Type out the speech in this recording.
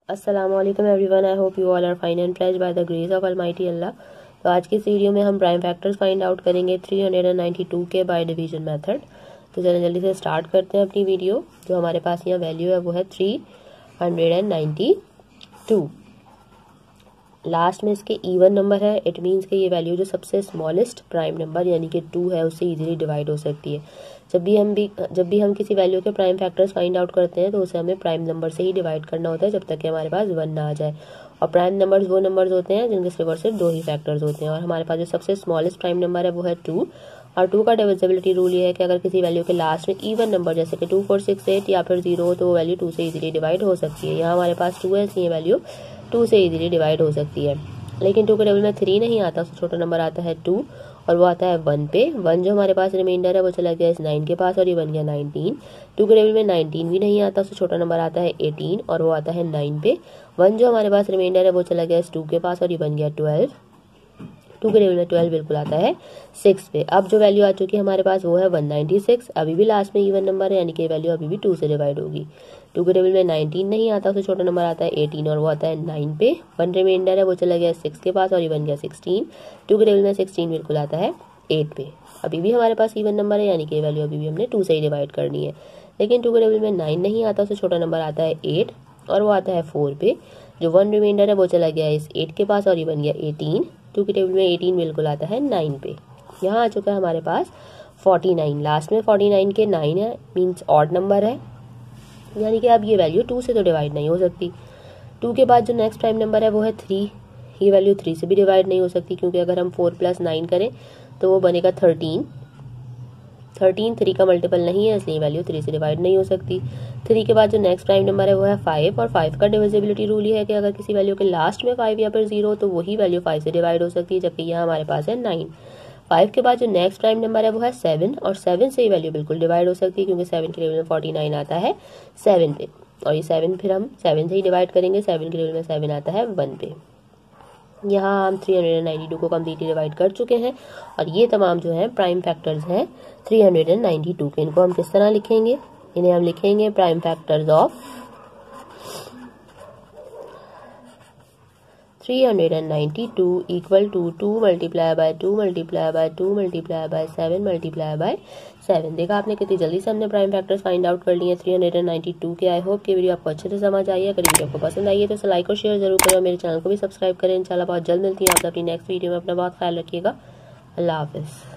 अस्सलामुअलैकुम everyone, I hope you all are fine and blessed by the grace of almighty Allah. तो आज की इस वीडियो में हम प्राइम फैक्टर्स फाइंड आउट करेंगे 392 के बाय डिवीजन मेथड। तो चलिए जल्दी से स्टार्ट करते हैं अपनी वीडियो। जो हमारे पास यहाँ वैल्यू है वो है 392। लास्ट में इसके इवन नंबर है, इट मीन्स कि ये वैल्यू जो सबसे स्मॉलेस्ट प्राइम नंबर यानी कि 2 है उससे इजीली डिवाइड हो सकती है। जब भी हम किसी वैल्यू के प्राइम फैक्टर्स फाइंड आउट करते हैं तो उसे हमें प्राइम नंबर से ही डिवाइड करना होता है जब तक कि हमारे पास 1 ना आ जाए। और प्राइम नंबर्स वो नंबर्स होते हैं जिनके सिर्फ 2 ही फैक्टर्स होते हैं। और हमारे पास जो सबसे स्मॉलेस्ट प्राइम नंबर है वो है 2। और 2 का डिविजिबिलिटी रूल ये है कि अगर किसी वैल्यू के लास्ट में इवन नंबर जैसे कि 2, 4, 6, 8 या फिर 0 हो तो वो वैल्यू 2 से इजीली डिवाइड हो सकती है। यहाँ हमारे पास 2 है इसलिए वैल्यू 2 से इजीली डिवाइड हो सकती है। लेकिन 2 के टेबल में 3 नहीं आता, उससे छोटा नंबर आता है 2 और वो आता है 1 पे। 1 जो हमारे पास रिमाइंडर है वो चला गया इस 9 के पास और ये बन गया 19। 2 के टेबल में 19 भी नहीं आता, उससे छोटा नंबर आता है 18 और वो आता है 9 पे। 1 जो हमारे पास रिमाइंडर है वो चला गया इस 2 के पास और ये बन गया 12। 2 के टेबल में 12 बिल्कुल आता है 6 पे। अब जो वैल्यू आ चुकी है हमारे पास वो है 196। अभी भी लास्ट में इवन नंबर है यानी कि वैल्यू अभी भी 2 से डिवाइड होगी। 2 के टेबल में 19 नहीं आता, उससे छोटा नंबर आता है 18 और वो आता है 9 पे। 1 रिमाइंडर है वो चला गया 6 के पास और ये बन गया 16। 2 के टेबल में 16 बिल्कुल आता है 8 पे। अभी भी हमारे पास इवन नंबर है यानी कि वैल्यू अभी भी हमने 2 से ही डिवाइड करनी है। लेकिन 2 के टेबल में 9 नहीं आता, उससे छोटा नंबर आता है 8 और वो आता है 4 पे। जो 1 रिमाइंडर है वो चला गया इस 8 के पास और ये बन गया 18। 2 के टेबल में 18 बिल्कुल आता है 9 पे। यहाँ आ चुका है हमारे पास 49। लास्ट में 49 के 9 है, मीन्स ऑड नंबर है यानी कि अब ये वैल्यू 2 से तो डिवाइड नहीं हो सकती। 2 के बाद जो नेक्स्ट प्राइम नंबर है वो है 3। ये वैल्यू 3 से भी डिवाइड नहीं हो सकती क्योंकि अगर हम 4 + 9 करें तो वो बनेगा 13। 3 का मल्टीपल नहीं है इसलिए वैल्यू 3 से डिवाइड नहीं हो सकती। 3 के बाद जो नेक्स्ट प्राइम नंबर है वो है 5 और 5 का डिविजिबिलिटी रूल ये है कि अगर किसी वैल्यू के लास्ट में 5 या फिर 0 तो वही वैल्यू 5 से डिवाइड हो सकती है, जबकि यहाँ हमारे पास है 9। 5 के बाद जो नेक्स्ट प्राइम नंबर है वो है 7 और 7 से ही वैल्यू बिल्कुल डिवाइड हो सकती है क्योंकि 7 के टेबल में 49 आता है 7 पे और ये 7 फिर हम 7 से ही डिवाइड करेंगे। 7 के टेबल में 7 आता है 1 पे। यहाँ हम 392 को कम्प्लीटली डिवाइड कर चुके हैं और ये तमाम जो है प्राइम फैक्टर्स हैं 392 के। इनको हम किस तरह लिखेंगे? इन्हें हम लिखेंगे prime factors of 392 equal to 2 × 2 × 2 × 2 × 7 × 7। देखा आपने कितनी जल्दी से हमने प्राइम फैक्टर्स फाइंड आउट कर लिए हैं 392 के। आई होप कि वीडियो आपको अच्छे से समझ आई है। अगर वीडियो आपको पसंद आई है तो इसे लाइक और शेयर जरूर करें और मेरे चैनल को भी सब्सक्राइब करें। इंशाल्लाह बहुत जल्द मिलती है आपसे अपनी नेक्स्ट वीडियो में। अपना बहुत ख्याल रखिएगा। अल्लाह हाफिज़।